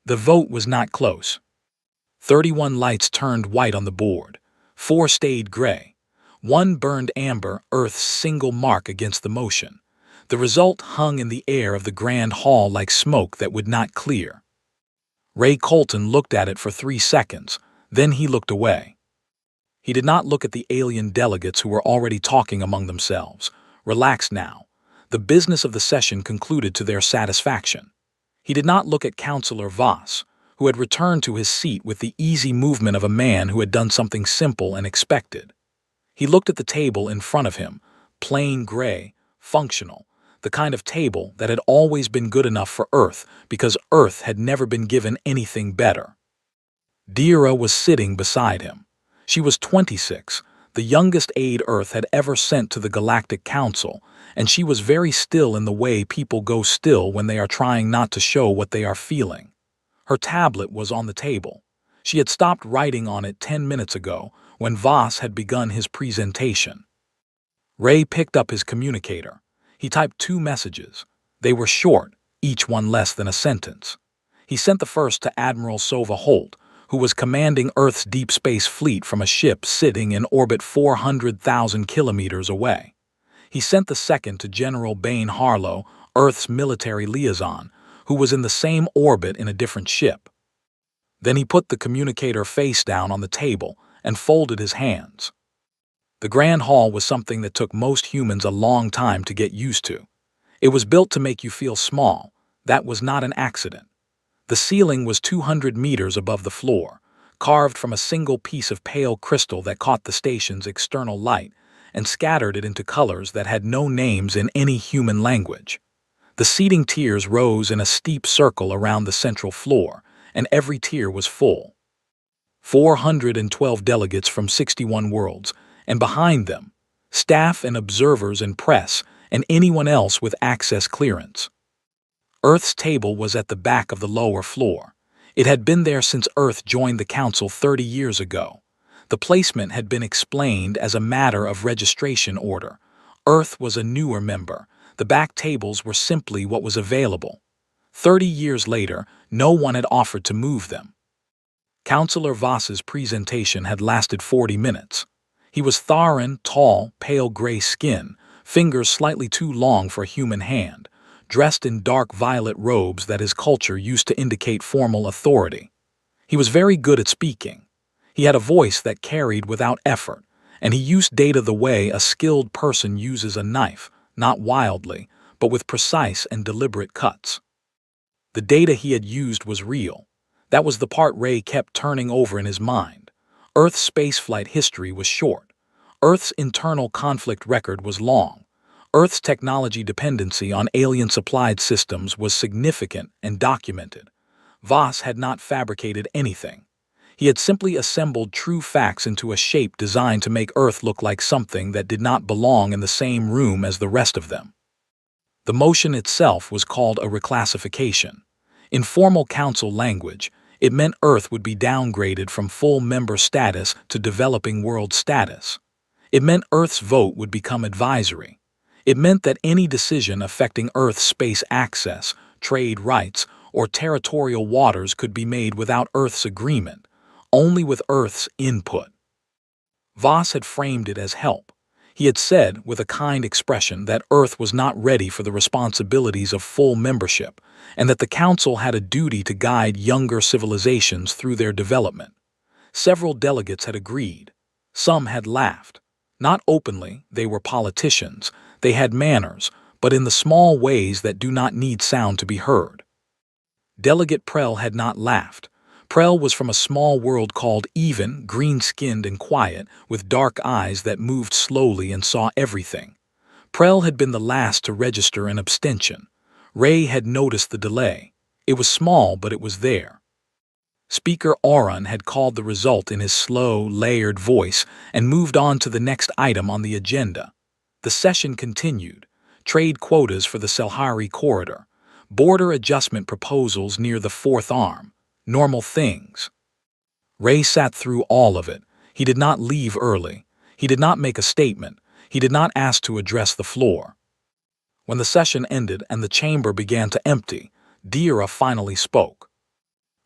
The vote was not close. 31 lights turned white on the board. 4 stayed gray. 1 burned amber, Earth's single mark against the motion. The result hung in the air of the grand hall like smoke that would not clear. Ray Colton looked at it for 3 seconds, then he looked away. He did not look at the alien delegates who were already talking among themselves. Relaxed now. The business of the session concluded to their satisfaction. He did not look at Councillor Voss, who had returned to his seat with the easy movement of a man who had done something simple and expected. He looked at the table in front of him, plain gray, functional, the kind of table that had always been good enough for Earth because Earth had never been given anything better. Dira was sitting beside him. She was 26, the youngest aide Earth had ever sent to the Galactic Council, and she was very still in the way people go still when they are trying not to show what they are feeling. Her tablet was on the table. She had stopped writing on it 10 minutes ago when Voss had begun his presentation. Ray picked up his communicator. He typed 2 messages. They were short, each one less than a sentence. He sent the first to Admiral Sova Holt, who was commanding Earth's deep space fleet from a ship sitting in orbit 400,000 kilometers away. He sent the second to General Bain Harlow, Earth's military liaison, who was in the same orbit in a different ship. Then he put the communicator face down on the table and folded his hands. The Grand Hall was something that took most humans a long time to get used to. It was built to make you feel small. That was not an accident. The ceiling was 200 meters above the floor, carved from a single piece of pale crystal that caught the station's external light and scattered it into colors that had no names in any human language. The seating tiers rose in a steep circle around the central floor, and every tier was full. 412 delegates from 61 worlds, and behind them, staff and observers and press and anyone else with access clearance. Earth's table was at the back of the lower floor. It had been there since Earth joined the Council 30 years ago. The placement had been explained as a matter of registration order. Earth was a newer member. The back tables were simply what was available. 30 years later, no one had offered to move them. Councillor Voss's presentation had lasted 40 minutes. He was Tharan, tall, pale gray skin, fingers slightly too long for a human hand, dressed in dark violet robes that his culture used to indicate formal authority. He was very good at speaking. He had a voice that carried without effort, and he used data the way a skilled person uses a knife, not wildly, but with precise and deliberate cuts. The data he had used was real. That was the part Ray kept turning over in his mind. Earth's spaceflight history was short. Earth's internal conflict record was long. Earth's technology dependency on alien-supplied systems was significant and documented. Voss had not fabricated anything. He had simply assembled true facts into a shape designed to make Earth look like something that did not belong in the same room as the rest of them. The motion itself was called a reclassification. In formal council language, it meant Earth would be downgraded from full member status to developing world status. It meant Earth's vote would become advisory. It meant that any decision affecting Earth's space access, trade rights, or territorial waters could be made without Earth's agreement, only with Earth's input. Voss had framed it as help. He had said, with a kind expression, that Earth was not ready for the responsibilities of full membership, and that the Council had a duty to guide younger civilizations through their development. Several delegates had agreed. Some had laughed. Not openly, they were politicians. They had manners, but in the small ways that do not need sound to be heard. Delegate Prell had not laughed. Prell was from a small world called Even, green-skinned and quiet, with dark eyes that moved slowly and saw everything. Prell had been the last to register an abstention. Ray had noticed the delay. It was small, but it was there. Speaker Auron had called the result in his slow, layered voice and moved on to the next item on the agenda. The session continued. Trade quotas for the Selhari corridor. Border adjustment proposals near the fourth arm. Normal things. Ray sat through all of it. He did not leave early. He did not make a statement. He did not ask to address the floor. When the session ended and the chamber began to empty, Dira finally spoke.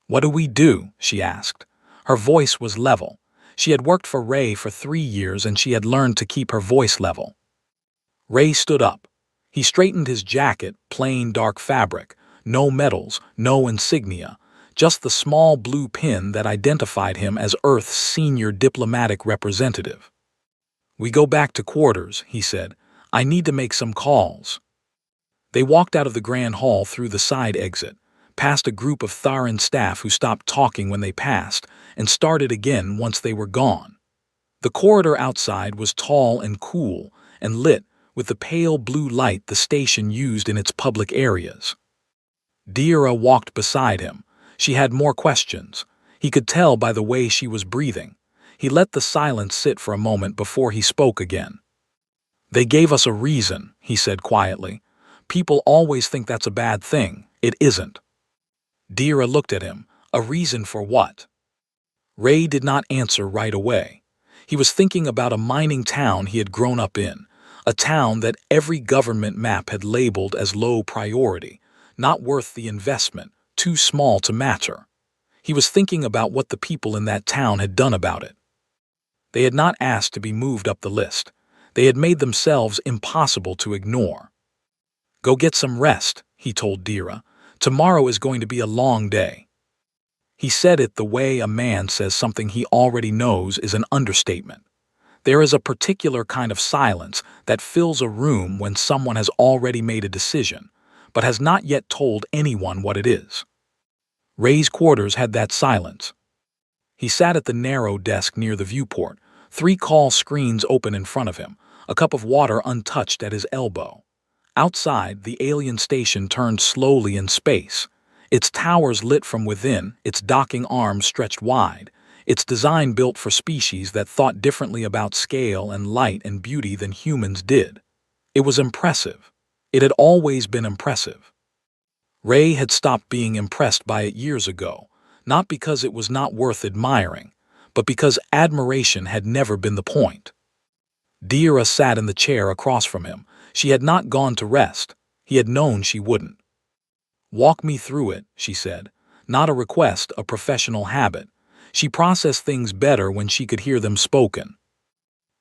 "What do we do?" she asked. Her voice was level. She had worked for Ray for 3 years and she had learned to keep her voice level. Ray stood up. He straightened his jacket, plain dark fabric, no medals, no insignia, just the small blue pin that identified him as Earth's senior diplomatic representative. "We go back to quarters," he said. "I need to make some calls." They walked out of the grand hall through the side exit, past a group of Tharan staff who stopped talking when they passed, and started again once they were gone. The corridor outside was tall and cool, and lit with the pale blue light the station used in its public areas. Dira walked beside him. She had more questions. He could tell by the way she was breathing. He let the silence sit for a moment before he spoke again. "They gave us a reason," he said quietly. "People always think that's a bad thing. It isn't." Dira looked at him. "A reason for what?" Ray did not answer right away. He was thinking about a mining town he had grown up in, a town that every government map had labeled as low priority, not worth the investment, too small to matter. He was thinking about what the people in that town had done about it. They had not asked to be moved up the list. They had made themselves impossible to ignore. "Go get some rest," he told Dira. "Tomorrow is going to be a long day." He said it the way a man says something he already knows is an understatement. There is a particular kind of silence that fills a room when someone has already made a decision, but has not yet told anyone what it is. Ray's quarters had that silence. He sat at the narrow desk near the viewport, 3 call screens open in front of him, a cup of water untouched at his elbow. Outside, the alien station turned slowly in space, its towers lit from within, its docking arms stretched wide, its design built for species that thought differently about scale and light and beauty than humans did. It was impressive. It had always been impressive. Ray had stopped being impressed by it years ago, not because it was not worth admiring, but because admiration had never been the point. Dira sat in the chair across from him. She had not gone to rest. He had known she wouldn't. "Walk me through it," she said. Not a request, a professional habit. She processed things better when she could hear them spoken.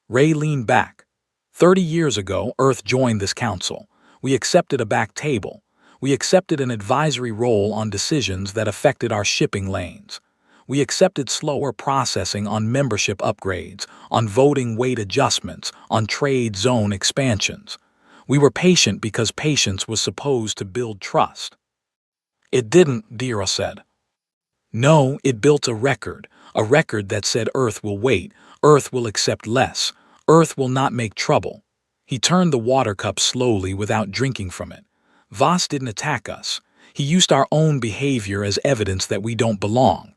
Ray leaned back. 30 years ago, Earth joined this council. We accepted a back table. We accepted an advisory role on decisions that affected our shipping lanes. We accepted slower processing on membership upgrades, on voting weight adjustments, on trade zone expansions. We were patient because patience was supposed to build trust. "It didn't," Dira said. "No, it built a record that said Earth will wait, Earth will accept less, Earth will not make trouble." He turned the water cup slowly without drinking from it. "Voss didn't attack us. He used our own behavior as evidence that we don't belong."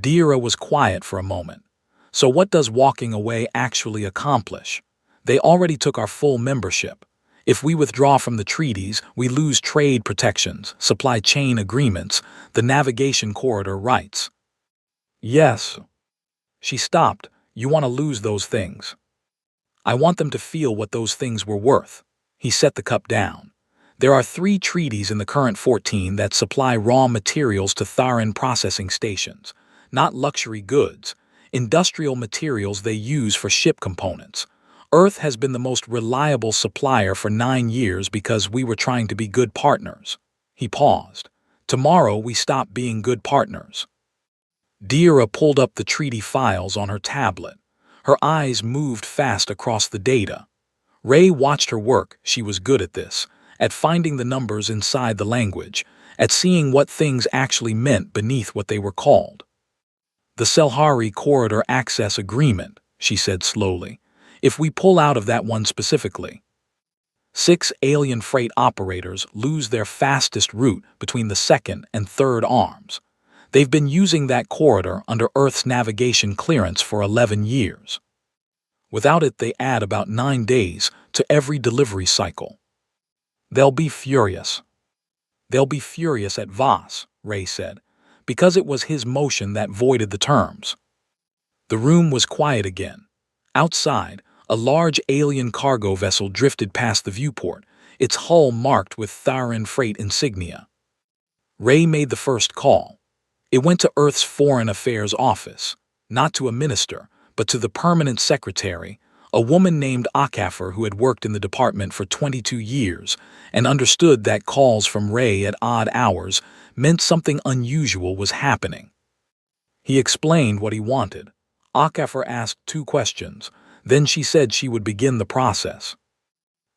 Dira was quiet for a moment. "So what does walking away actually accomplish? They already took our full membership. If we withdraw from the treaties, we lose trade protections, supply chain agreements, the navigation corridor rights." "Yes." She stopped. "You want to lose those things." "I want them to feel what those things were worth." He set the cup down. "There are 3 treaties in the current 14 that supply raw materials to Tharan processing stations, not luxury goods, industrial materials they use for ship components. Earth has been the most reliable supplier for 9 years because we were trying to be good partners." He paused. "Tomorrow we stop being good partners." Dira pulled up the treaty files on her tablet. Her eyes moved fast across the data. Ray watched her work. She was good at this, at finding the numbers inside the language, at seeing what things actually meant beneath what they were called. "The Selhari Corridor Access Agreement," she said slowly. "If we pull out of that one specifically, 6 alien freight operators lose their fastest route between the second and third arms. They've been using that corridor under Earth's navigation clearance for 11 years. Without it, they add about 9 days to every delivery cycle. They'll be furious." "They'll be furious at Voss," Ray said, "because it was his motion that voided the terms." The room was quiet again. Outside, a large alien cargo vessel drifted past the viewport, its hull marked with Tharan freight insignia. Ray made the first call. It went to Earth's Foreign Affairs Office, not to a minister, but to the permanent secretary, a woman named HFY who had worked in the department for 22 years and understood that calls from Ray at odd hours meant something unusual was happening. He explained what he wanted. HFY asked 2 questions, then she said she would begin the process.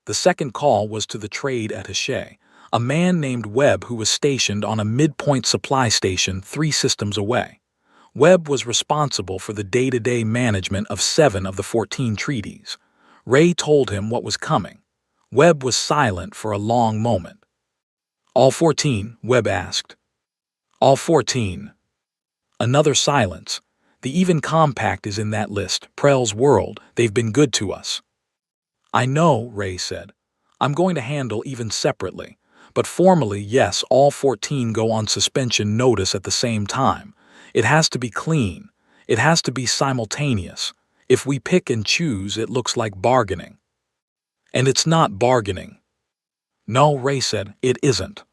The second call was to the trade attaché, a man named Webb who was stationed on a midpoint supply station 3 systems away. Webb was responsible for the day-to-day management of 7 of the 14 treaties. Ray told him what was coming. Webb was silent for a long moment. "All 14?" Webb asked. "All 14. Another silence. "The Even Compact is in that list. Prell's World, they've been good to us." "I know," Ray said. "I'm going to handle Even separately. But formally, yes, all 14 go on suspension notice at the same time. It has to be clean. It has to be simultaneous. If we pick and choose, it looks like bargaining." "And it's not bargaining." "No," Ray said, "it isn't."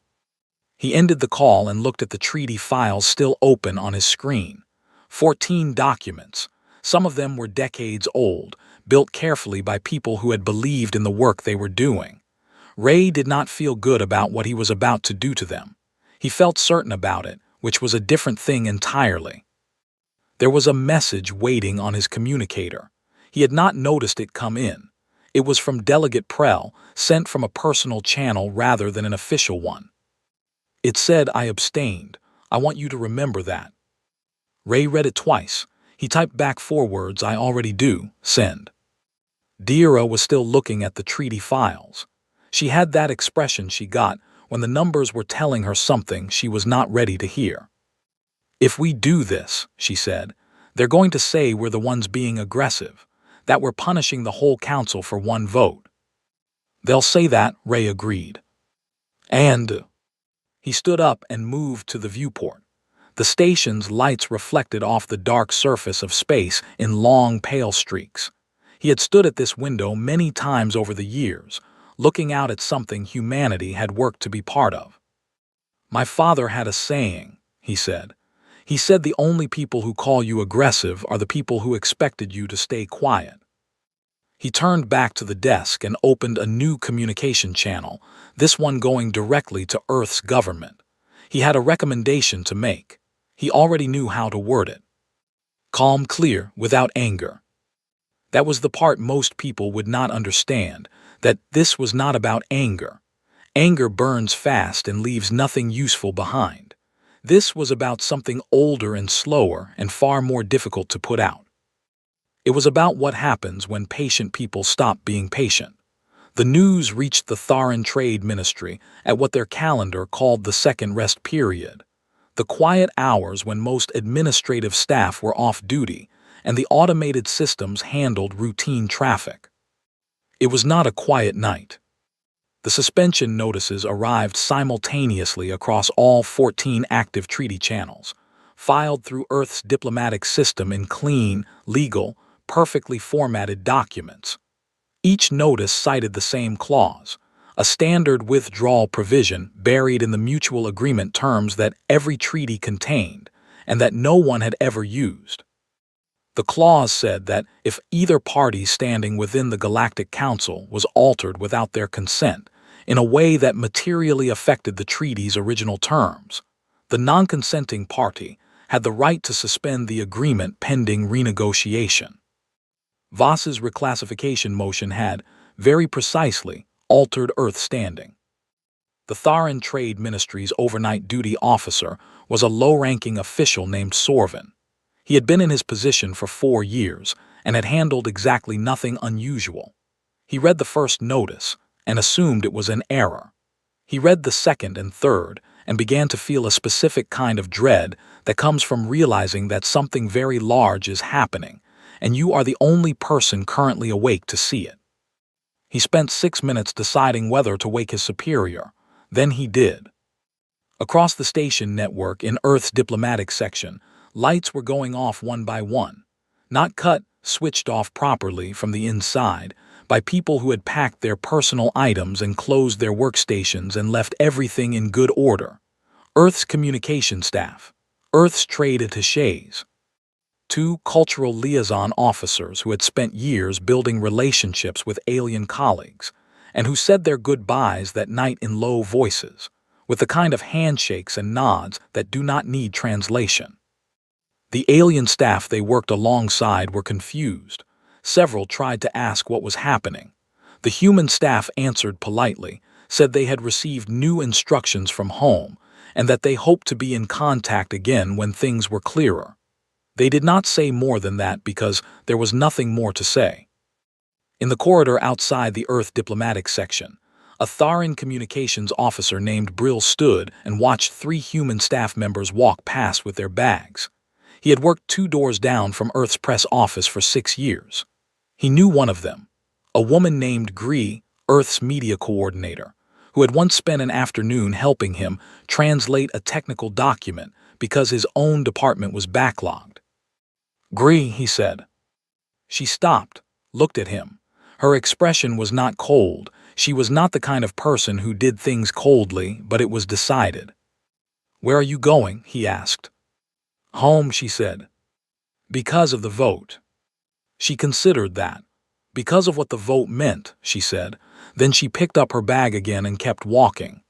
He ended the call and looked at the treaty files still open on his screen. 14 documents. Some of them were decades old, built carefully by people who had believed in the work they were doing. Ray did not feel good about what he was about to do to them. He felt certain about it, which was a different thing entirely. There was a message waiting on his communicator. He had not noticed it come in. It was from Delegate Prell, sent from a personal channel rather than an official one. It said, "I abstained. I want you to remember that." Ray read it twice. He typed back 4 words, "I already do. Send." Dira was still looking at the treaty files. She had that expression she got when the numbers were telling her something she was not ready to hear. "If we do this," she said, "they're going to say we're the ones being aggressive, that we're punishing the whole council for 1 vote." "They'll say that," Ray agreed. And he stood up and moved to the viewport. The station's lights reflected off the dark surface of space in long, pale streaks. He had stood at this window many times over the years, looking out at something humanity had worked to be part of. "My father had a saying," he said. "He said the only people who call you aggressive are the people who expected you to stay quiet." He turned back to the desk and opened a new communication channel, this one going directly to Earth's government. He had a recommendation to make. He already knew how to word it. Calm, clear, without anger. That was the part most people would not understand, that this was not about anger. Anger burns fast and leaves nothing useful behind. This was about something older and slower and far more difficult to put out. It was about what happens when patient people stop being patient. The news reached the Tharan Trade Ministry at what their calendar called the second rest period, the quiet hours when most administrative staff were off duty and the automated systems handled routine traffic. It was not a quiet night. The suspension notices arrived simultaneously across all 14 active treaty channels, filed through Earth's diplomatic system in clean, legal, perfectly formatted documents. Each notice cited the same clause, a standard withdrawal provision buried in the mutual agreement terms that every treaty contained and that no one had ever used. The clause said that if either party standing within the Galactic Council was altered without their consent in a way that materially affected the treaty's original terms, the non-consenting party had the right to suspend the agreement pending renegotiation. Voss's reclassification motion had, very precisely, altered Earth's standing. The Tharan Trade Ministry's overnight duty officer was a low-ranking official named Sorvin. He had been in his position for 4 years and had handled exactly nothing unusual. He read the first notice and assumed it was an error. He read the second and third and began to feel a specific kind of dread that comes from realizing that something very large is happening, and you are the only person currently awake to see it. He spent 6 minutes deciding whether to wake his superior. Then he did. Across the station network in Earth's diplomatic section, lights were going off one by one, not cut, switched off properly from the inside, by people who had packed their personal items and closed their workstations and left everything in good order. Earth's communication staff. Earth's trade attaches, two cultural liaison officers who had spent years building relationships with alien colleagues, and who said their goodbyes that night in low voices, with the kind of handshakes and nods that do not need translation. The alien staff they worked alongside were confused. Several tried to ask what was happening. The human staff answered politely, said they had received new instructions from home, and that they hoped to be in contact again when things were clearer. They did not say more than that because there was nothing more to say. In the corridor outside the Earth diplomatic section, a Tharan communications officer named Brill stood and watched three human staff members walk past with their bags. He had worked 2 doors down from Earth's press office for 6 years. He knew one of them, a woman named Gree, Earth's media coordinator, who had once spent an afternoon helping him translate a technical document because his own department was backlogged. "Gree," he said. She stopped, looked at him. Her expression was not cold. She was not the kind of person who did things coldly, but it was decided. "Where are you going?" he asked. "Home," she said. "Because of the vote." She considered that. "Because of what the vote meant," she said. Then she picked up her bag again and kept walking.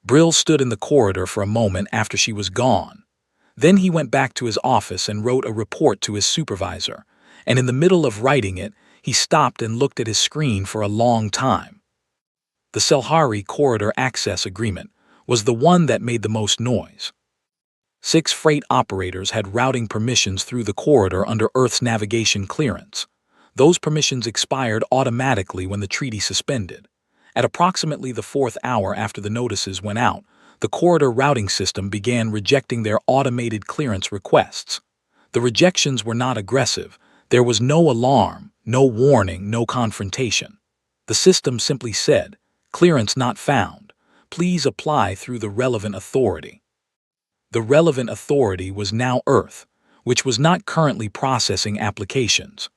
Brill stood in the corridor for a moment after she was gone. Then he went back to his office and wrote a report to his supervisor, and in the middle of writing it, he stopped and looked at his screen for a long time. The Selhari Corridor Access Agreement was the one that made the most noise. 6 freight operators had routing permissions through the corridor under Earth's navigation clearance. Those permissions expired automatically when the treaty suspended. At approximately the 4th hour after the notices went out, the corridor routing system began rejecting their automated clearance requests. The rejections were not aggressive. There was no alarm, no warning, no confrontation. The system simply said, "Clearance not found. Please apply through the relevant authority." The relevant authority was now Earth, which was not currently processing applications.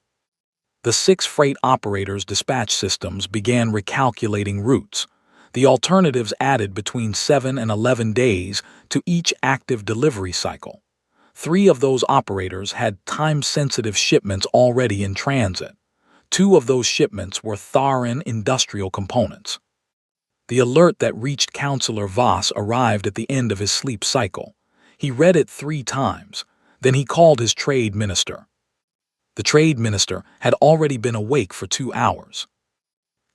The 6 freight operators' dispatch systems began recalculating routes. The alternatives added between 7 and 11 days to each active delivery cycle. 3 of those operators had time-sensitive shipments already in transit. 2 of those shipments were Tharan industrial components. The alert that reached Councillor Voss arrived at the end of his sleep cycle. He read it 3 times. Then he called his trade minister. The trade minister had already been awake for 2 hours.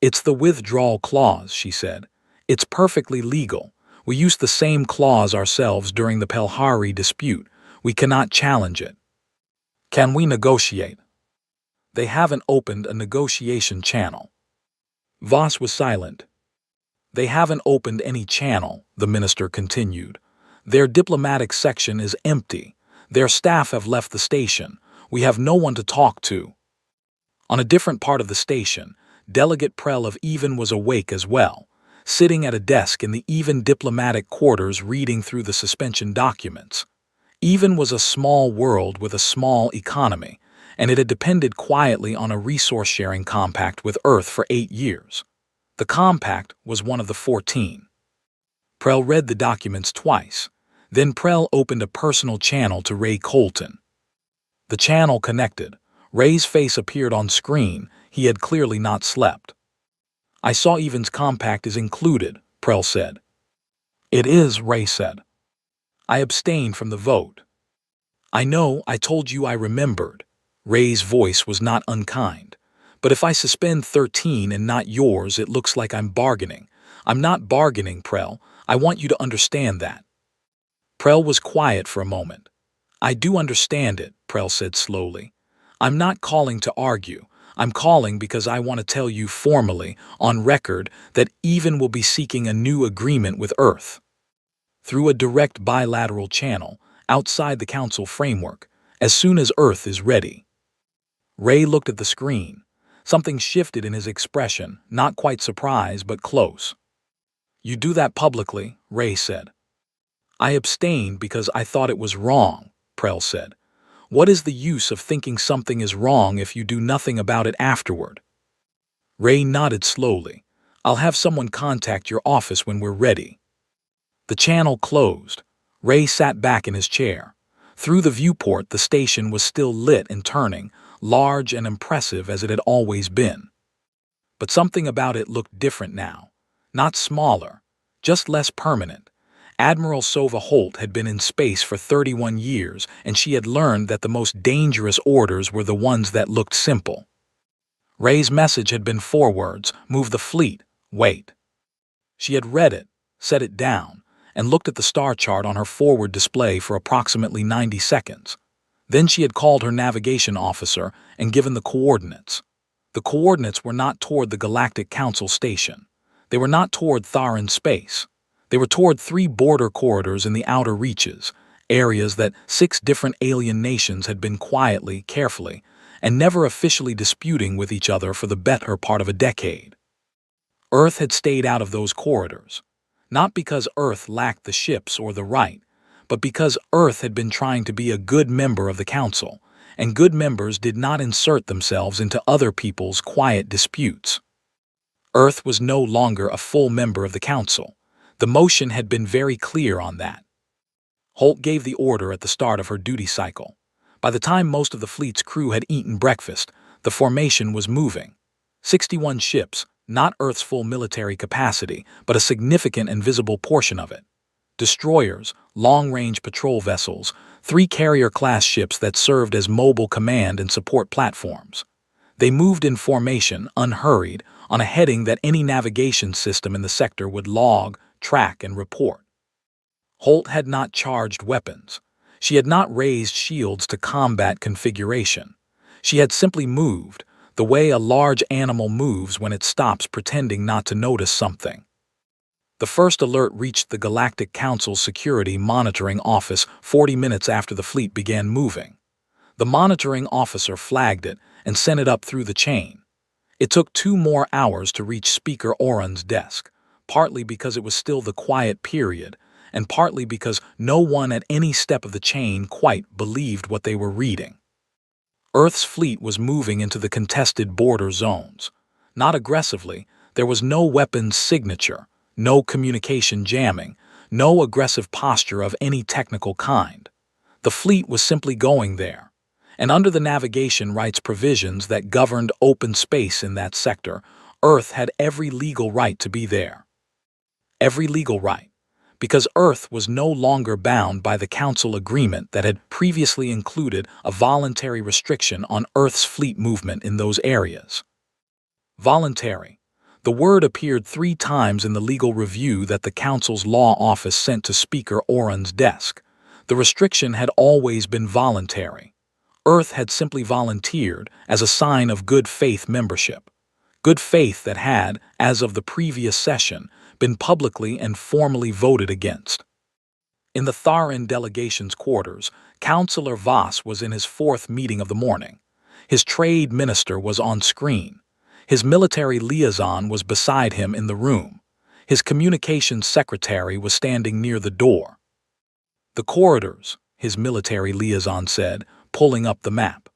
"It's the withdrawal clause," she said. "It's perfectly legal. We used the same clause ourselves during the Pelhari dispute. We cannot challenge it." "Can we negotiate?" "They haven't opened a negotiation channel." Voss was silent. "They haven't opened any channel," the minister continued. "Their diplomatic section is empty. Their staff have left the station. We have no one to talk to." On a different part of the station, Delegate Prell of Even was awake as well, sitting at a desk in the Even diplomatic quarters reading through the suspension documents. Even was a small world with a small economy, and it had depended quietly on a resource-sharing compact with Earth for 8 years. The compact was one of the 14. Prell read the documents twice. Then Prell opened a personal channel to Ray Colton. The channel connected. Ray's face appeared on screen. He had clearly not slept. "I saw Even's compact is included," Prell said. "It is," Ray said. "I abstained from the vote." "I know, I told you I remembered." Ray's voice was not unkind. "But if I suspend 13 and not yours, it looks like I'm bargaining. I'm not bargaining, Prell. I want you to understand that." Prell was quiet for a moment. "I do understand it," Prell said slowly. "I'm not calling to argue. I'm calling because I want to tell you formally, on record, that Even will be seeking a new agreement with Earth. Through a direct bilateral channel, outside the Council framework, as soon as Earth is ready." Ray looked at the screen. Something shifted in his expression, not quite surprise, but close. "You do that publicly," Ray said. "I abstained because I thought it was wrong," Prell said. "What is the use of thinking something is wrong if you do nothing about it afterward?" Ray nodded slowly. "I'll have someone contact your office when we're ready." The channel closed. Ray sat back in his chair. Through the viewport, the station was still lit and turning, large and impressive as it had always been. But something about it looked different now. Not smaller, just less permanent. Admiral Sova Holt had been in space for 31 years, and she had learned that the most dangerous orders were the ones that looked simple. Ray's message had been 4 words: move the fleet, wait. She had read it, set it down, and looked at the star chart on her forward display for approximately 90 seconds. Then she had called her navigation officer and given the coordinates. The coordinates were not toward the Galactic Council station. They were not toward Tharan space. They were toward 3 border corridors in the outer reaches, areas that 6 different alien nations had been quietly, carefully, and never officially disputing with each other for the better part of a decade. Earth had stayed out of those corridors, not because Earth lacked the ships or the right, but because Earth had been trying to be a good member of the Council, and good members did not insert themselves into other people's quiet disputes. Earth was no longer a full member of the Council. The motion had been very clear on that. Holt gave the order at the start of her duty cycle. By the time most of the fleet's crew had eaten breakfast, the formation was moving. 61 ships, not Earth's full military capacity, but a significant and visible portion of it. Destroyers, long-range patrol vessels, 3 carrier-class ships that served as mobile command and support platforms. They moved in formation, unhurried, on a heading that any navigation system in the sector would log, track, and report. Holt had not charged weapons. She had not raised shields to combat configuration. She had simply moved, the way a large animal moves when it stops pretending not to notice something. The first alert reached the Galactic Council's Security Monitoring Office 40 minutes after the fleet began moving. The monitoring officer flagged it and sent it up through the chain. It took 2 more hours to reach Speaker Oran's desk, partly because it was still the quiet period, and partly because no one at any step of the chain quite believed what they were reading. Earth's fleet was moving into the contested border zones. Not aggressively, there was no weapons signature, no communication jamming, no aggressive posture of any technical kind. The fleet was simply going there. And under the navigation rights provisions that governed open space in that sector, Earth had every legal right to be there. Every legal right. Because Earth was no longer bound by the Council agreement that had previously included a voluntary restriction on Earth's fleet movement in those areas. Voluntary. The word appeared 3 times in the legal review that the Council's law office sent to Speaker Oran's desk. The restriction had always been voluntary. Earth had simply volunteered as a sign of good faith membership. Good faith that had, as of the previous session, been publicly and formally voted against. In the Tharan delegation's quarters, Councillor Voss was in his 4th meeting of the morning. His trade minister was on screen. His military liaison was beside him in the room. His communications secretary was standing near the door. The corridors, his military liaison said, pulling up the map.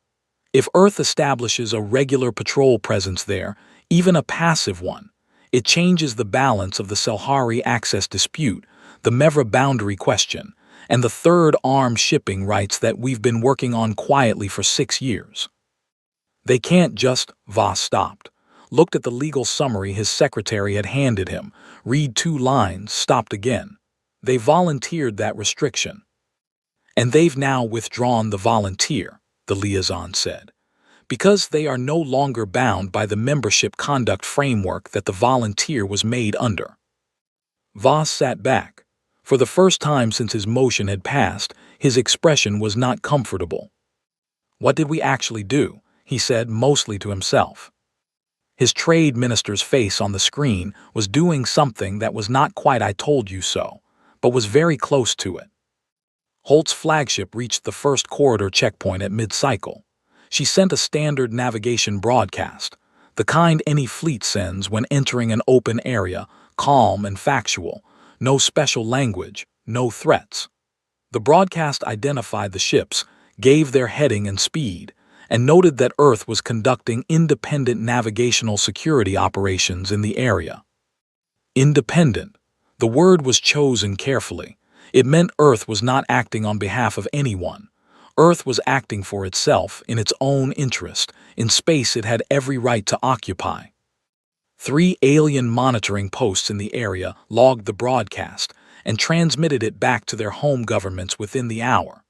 If Earth establishes a regular patrol presence there, even a passive one, it changes the balance of the Selhari access dispute, the Mevra boundary question, and the 3rd arm shipping rights that we've been working on quietly for 6 years. They can't just, Voss stopped, looked at the legal summary his secretary had handed him, read 2 lines, stopped again. They volunteered that restriction. And they've now withdrawn the volunteer, the liaison said, because they are no longer bound by the membership conduct framework that the volunteer was made under. Voss sat back. For the first time since his motion had passed, his expression was not comfortable. What did we actually do? He said, mostly to himself. His trade minister's face on the screen was doing something that was not quite "I told you so," but was very close to it. Holt's flagship reached the 1st corridor checkpoint at mid-cycle. She sent a standard navigation broadcast, the kind any fleet sends when entering an open area, calm and factual, no special language, no threats. The broadcast identified the ships, gave their heading and speed, and noted that Earth was conducting independent navigational security operations in the area. Independent. The word was chosen carefully. It meant Earth was not acting on behalf of anyone. Earth was acting for itself, in its own interest, in space it had every right to occupy. 3 alien monitoring posts in the area logged the broadcast and transmitted it back to their home governments within the hour.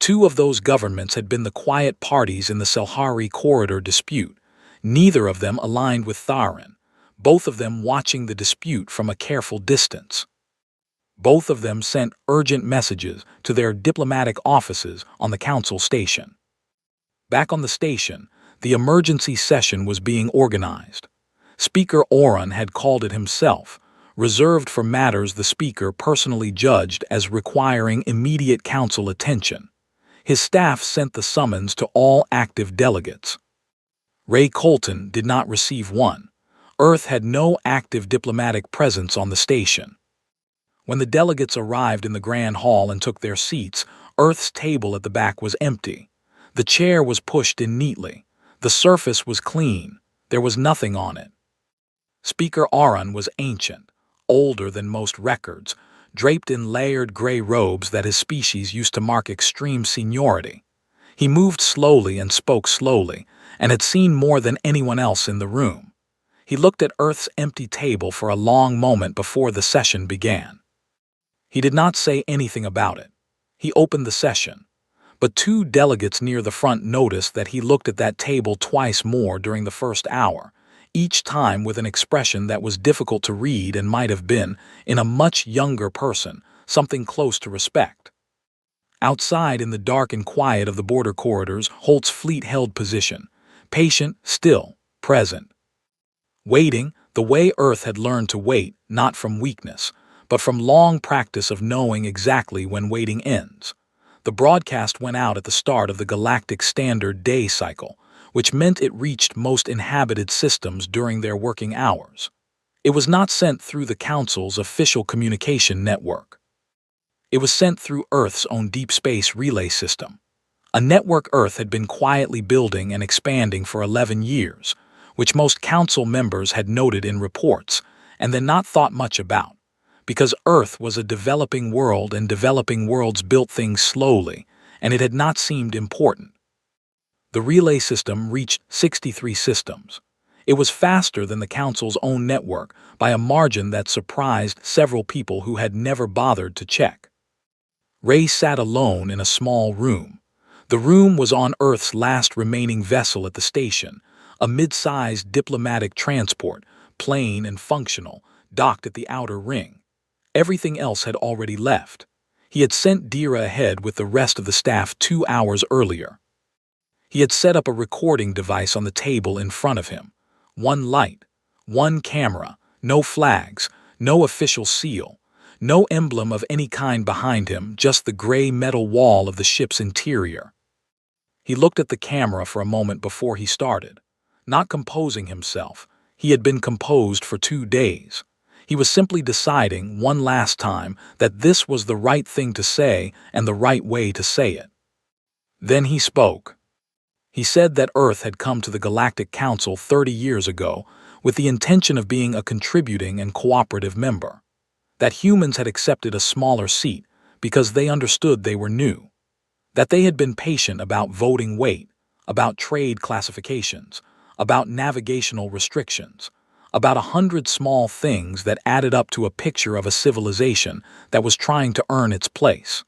2 of those governments had been the quiet parties in the Selhari corridor dispute, neither of them aligned with Tharan, both of them watching the dispute from a careful distance. Both of them sent urgent messages to their diplomatic offices on the council station. Back on the station, the emergency session was being organized. Speaker Oran had called it himself, reserved for matters the speaker personally judged as requiring immediate council attention. His staff sent the summons to all active delegates. Ray Colton did not receive one. Earth had no active diplomatic presence on the station. When the delegates arrived in the grand hall and took their seats, Earth's table at the back was empty. The chair was pushed in neatly. The surface was clean. There was nothing on it. Speaker Oran was ancient, older than most records, draped in layered gray robes that his species used to mark extreme seniority. He moved slowly and spoke slowly, and had seen more than anyone else in the room. He looked at Earth's empty table for a long moment before the session began. He did not say anything about it. He opened the session. But 2 delegates near the front noticed that he looked at that table twice more during the first hour, each time with an expression that was difficult to read and might have been, in a much younger person, something close to respect. Outside in the dark and quiet of the border corridors, Holt's fleet held position, patient, still, present. Waiting, the way Earth had learned to wait, not from weakness, but from long practice of knowing exactly when waiting ends. The broadcast went out at the start of the galactic standard day cycle, which meant it reached most inhabited systems during their working hours. It was not sent through the Council's official communication network. It was sent through Earth's own deep space relay system, a network Earth had been quietly building and expanding for 11 years, which most Council members had noted in reports and then not thought much about. Because Earth was a developing world and developing worlds built things slowly, and it had not seemed important. The relay system reached 63 systems. It was faster than the Council's own network by a margin that surprised several people who had never bothered to check. Ray sat alone in a small room. The room was on Earth's last remaining vessel at the station, a mid-sized diplomatic transport, plain and functional, docked at the outer ring. Everything else had already left. He had sent Dira ahead with the rest of the staff 2 hours earlier. He had set up a recording device on the table in front of him. 1 light, 1 camera, no flags, no official seal, no emblem of any kind behind him, just the gray metal wall of the ship's interior. He looked at the camera for a moment before he started. Not composing himself, he had been composed for 2 days. He was simply deciding one last time that this was the right thing to say and the right way to say it. Then he spoke. He said that Earth had come to the Galactic Council 30 years ago with the intention of being a contributing and cooperative member. That humans had accepted a smaller seat because they understood they were new. That they had been patient about voting weight, about trade classifications, about navigational restrictions, about 100 small things that added up to a picture of a civilization that was trying to earn its place.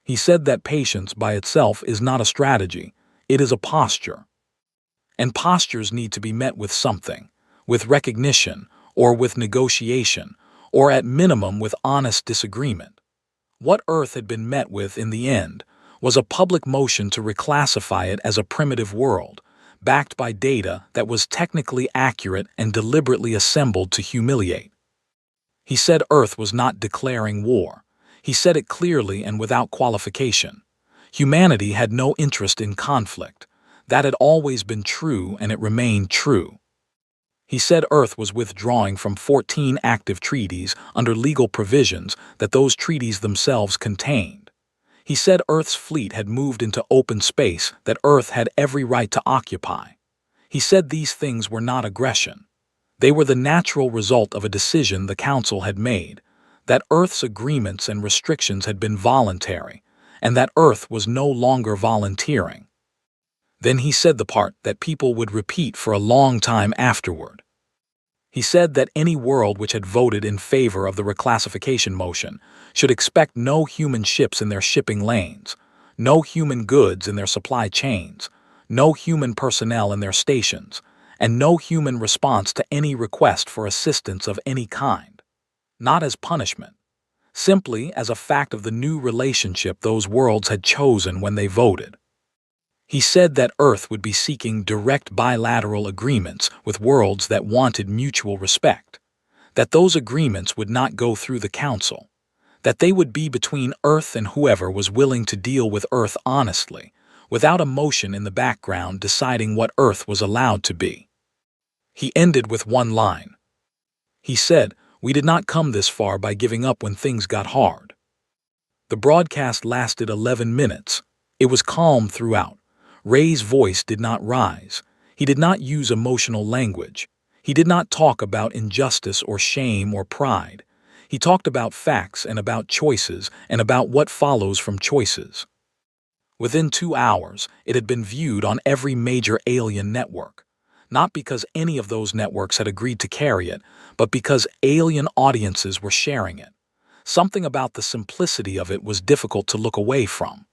He said that patience by itself is not a strategy, it is a posture. And postures need to be met with something, with recognition, or with negotiation, or at minimum with honest disagreement. What Earth had been met with in the end was a public motion to reclassify it as a primitive world, backed by data that was technically accurate and deliberately assembled to humiliate. He said Earth was not declaring war. He said it clearly and without qualification. Humanity had no interest in conflict. That had always been true, and it remained true. He said Earth was withdrawing from 14 active treaties under legal provisions that those treaties themselves contained. He said Earth's fleet had moved into open space that Earth had every right to occupy. He said these things were not aggression. They were the natural result of a decision the Council had made, that Earth's agreements and restrictions had been voluntary, and that Earth was no longer volunteering. Then he said the part that people would repeat for a long time afterward. He said that any world which had voted in favor of the reclassification motion should expect no human ships in their shipping lanes, no human goods in their supply chains, no human personnel in their stations, and no human response to any request for assistance of any kind. Not as punishment, simply as a fact of the new relationship those worlds had chosen when they voted. He said that Earth would be seeking direct bilateral agreements with worlds that wanted mutual respect, that those agreements would not go through the Council, that they would be between Earth and whoever was willing to deal with Earth honestly, without emotion in the background deciding what Earth was allowed to be. He ended with one line. He said, "We did not come this far by giving up when things got hard." The broadcast lasted 11 minutes. It was calm throughout. Ray's voice did not rise. He did not use emotional language. He did not talk about injustice or shame or pride. He talked about facts and about choices and about what follows from choices. Within 2 hours, it had been viewed on every major alien network. Not because any of those networks had agreed to carry it, but because alien audiences were sharing it. Something about the simplicity of it was difficult to look away from.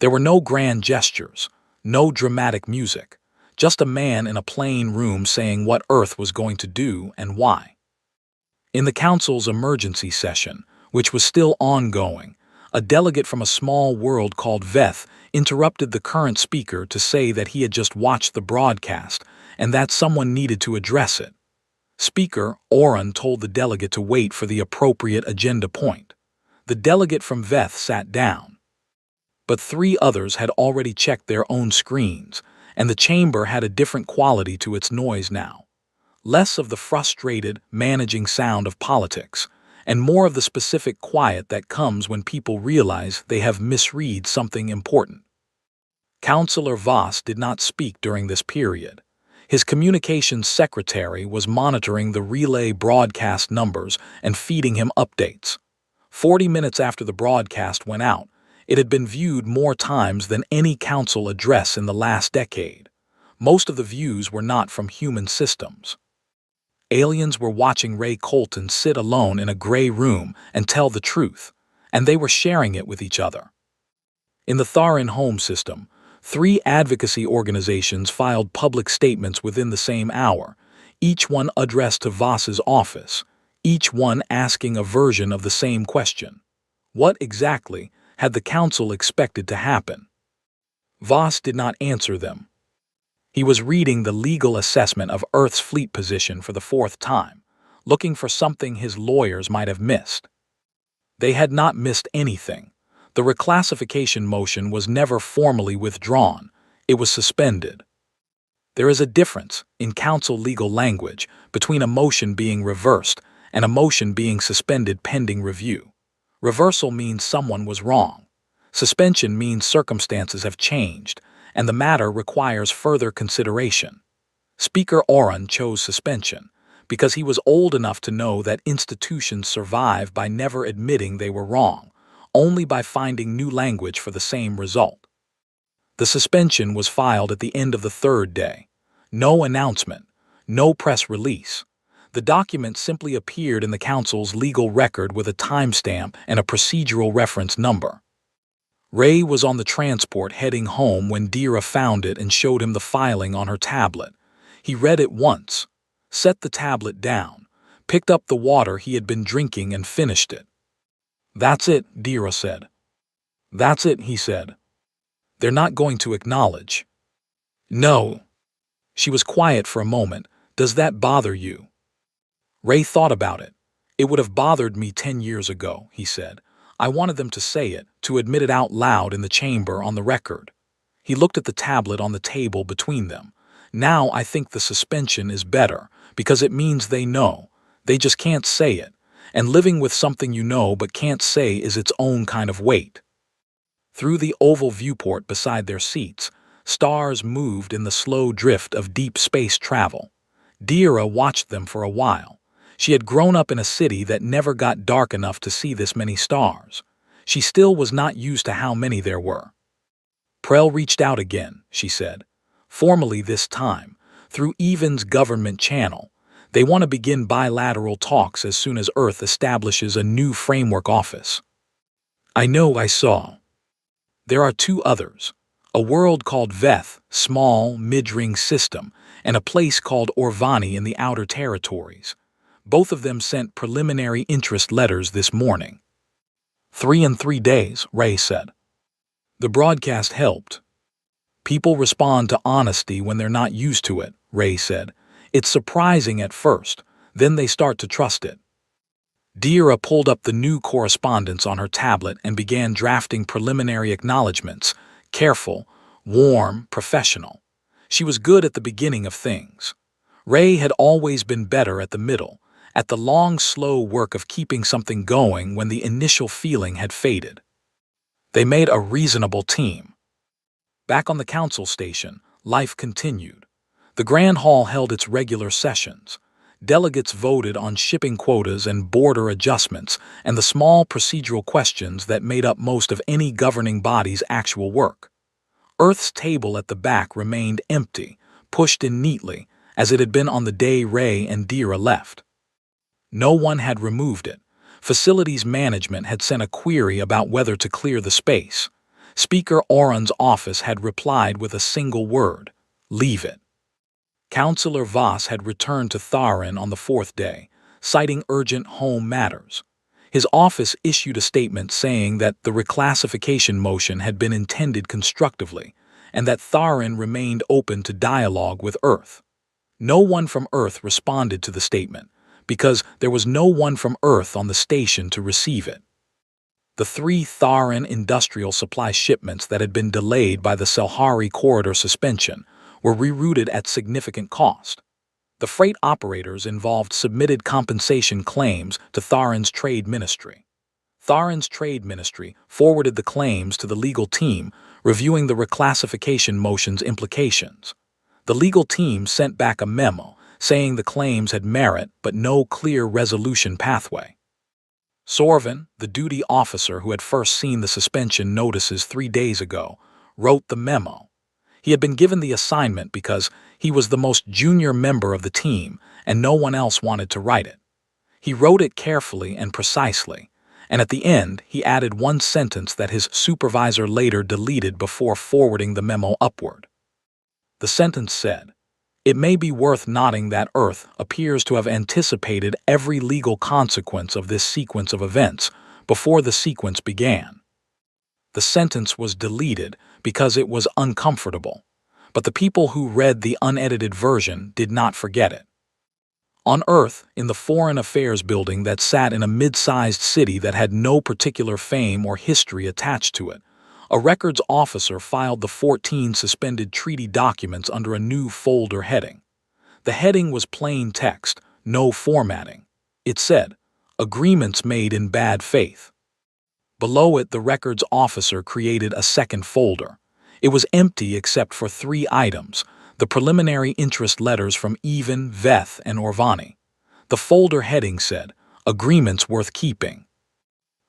There were no grand gestures, no dramatic music, just a man in a plain room saying what Earth was going to do and why. In the Council's emergency session, which was still ongoing, a delegate from a small world called Veth interrupted the current speaker to say that he had just watched the broadcast and that someone needed to address it. Speaker Oren told the delegate to wait for the appropriate agenda point. The delegate from Veth sat down. But 3 others had already checked their own screens, and the chamber had a different quality to its noise now. Less of the frustrated, managing sound of politics, and more of the specific quiet that comes when people realize they have misread something important. Councillor Voss did not speak during this period. His communications secretary was monitoring the relay broadcast numbers and feeding him updates. 40 minutes after the broadcast went out, it had been viewed more times than any council address in the last decade. Most of the views were not from human systems. Aliens were watching Ray Colton sit alone in a gray room and tell the truth, and they were sharing it with each other. In the Tharin home system, 3 advocacy organizations filed public statements within the same hour, each one addressed to Voss's office, each one asking a version of the same question. What exactly had the council expected to happen? Voss did not answer them. He was reading the legal assessment of Earth's fleet position for the 4th time, looking for something his lawyers might have missed. They had not missed anything. The reclassification motion was never formally withdrawn. It was suspended. There is a difference, in council legal language, between a motion being reversed and a motion being suspended pending review. Reversal means someone was wrong. Suspension means circumstances have changed, and the matter requires further consideration. Speaker Oren chose suspension because he was old enough to know that institutions survive by never admitting they were wrong, only by finding new language for the same result. The suspension was filed at the end of the 3rd day. No announcement, no press release. The document simply appeared in the council's legal record with a timestamp and a procedural reference number. Ray was on the transport heading home when Dira found it and showed him the filing on her tablet. He read it once, set the tablet down, picked up the water he had been drinking and finished it. "That's it," Dira said. "That's it," he said. "They're not going to acknowledge." "No." She was quiet for a moment. "Does that bother you?" Ray thought about it. "It would have bothered me 10 years ago," he said. "I wanted them to say it, to admit it out loud in the chamber on the record." He looked at the tablet on the table between them. "Now I think the suspension is better, because it means they know. They just can't say it. And living with something you know but can't say is its own kind of weight." Through the oval viewport beside their seats, stars moved in the slow drift of deep space travel. Dira watched them for a while. She had grown up in a city that never got dark enough to see this many stars. She still was not used to how many there were. Prell reached out again, she said. Formally this time, through Evan's government channel. They want to begin bilateral talks as soon as Earth establishes a new framework office. I know I saw. There are two others. A world called Veth, small, mid-ring system, and a place called Orvani in the Outer Territories. Both of them sent preliminary interest letters this morning. 3 in 3 days, Ray said. The broadcast helped. People respond to honesty when they're not used to it, Ray said. It's surprising at first, then they start to trust it. Dira pulled up the new correspondence on her tablet and began drafting preliminary acknowledgments, careful, warm, professional. She was good at the beginning of things. Ray had always been better at the middle, at the long, slow work of keeping something going when the initial feeling had faded. They made a reasonable team. Back on the council station, life continued. The Grand Hall held its regular sessions. Delegates voted on shipping quotas and border adjustments and the small procedural questions that made up most of any governing body's actual work. Earth's table at the back remained empty, pushed in neatly, as it had been on the day Ray and Dira left. No one had removed it. Facilities management had sent a query about whether to clear the space. Speaker Oren's office had replied with a single word: leave it. Councillor Voss had returned to Tharin on the 4th day, citing urgent home matters. His office issued a statement saying that the reclassification motion had been intended constructively, and that Tharin remained open to dialogue with Earth. No one from Earth responded to the statement, because there was no one from Earth on the station to receive it. The 3 Tharin industrial supply shipments that had been delayed by the Selhari corridor suspension were rerouted at significant cost. The freight operators involved submitted compensation claims to Tharin's Trade Ministry. Tharin's Trade Ministry forwarded the claims to the legal team, reviewing the reclassification motion's implications. The legal team sent back a memo saying the claims had merit but no clear resolution pathway. Sorvin, the duty officer who had first seen the suspension notices 3 days ago, wrote the memo. He had been given the assignment because he was the most junior member of the team and no one else wanted to write it. He wrote it carefully and precisely, and at the end he added one sentence that his supervisor later deleted before forwarding the memo upward. The sentence said, "It may be worth noting that Earth appears to have anticipated every legal consequence of this sequence of events before the sequence began." The sentence was deleted because it was uncomfortable, but the people who read the unedited version did not forget it. On Earth, in the Foreign Affairs building that sat in a mid-sized city that had no particular fame or history attached to it, a records officer filed the 14 suspended treaty documents under a new folder heading. The heading was plain text, no formatting. It said, "Agreements made in bad faith." Below it, the records officer created a second folder. It was empty except for 3 items, the preliminary interest letters from Evan, Veth, and Orvani. The folder heading said, "Agreements worth keeping."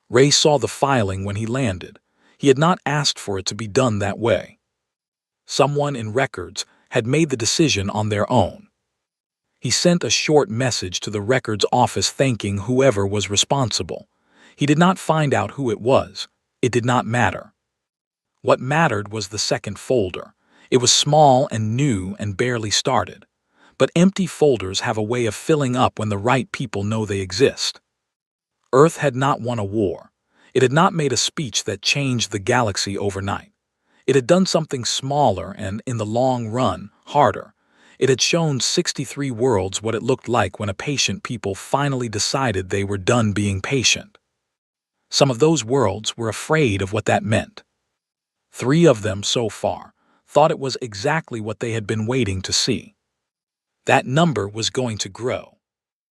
Ray saw the filing when he landed. He had not asked for it to be done that way. Someone in records had made the decision on their own. He sent a short message to the records office thanking whoever was responsible. He did not find out who it was. It did not matter. What mattered was the second folder. It was small and new and barely started. But empty folders have a way of filling up when the right people know they exist. Earth had not won a war. It had not made a speech that changed the galaxy overnight. It had done something smaller and, in the long run, harder. It had shown 63 worlds what it looked like when a patient people finally decided they were done being patient. Some of those worlds were afraid of what that meant. 3 of them so far thought it was exactly what they had been waiting to see. That number was going to grow.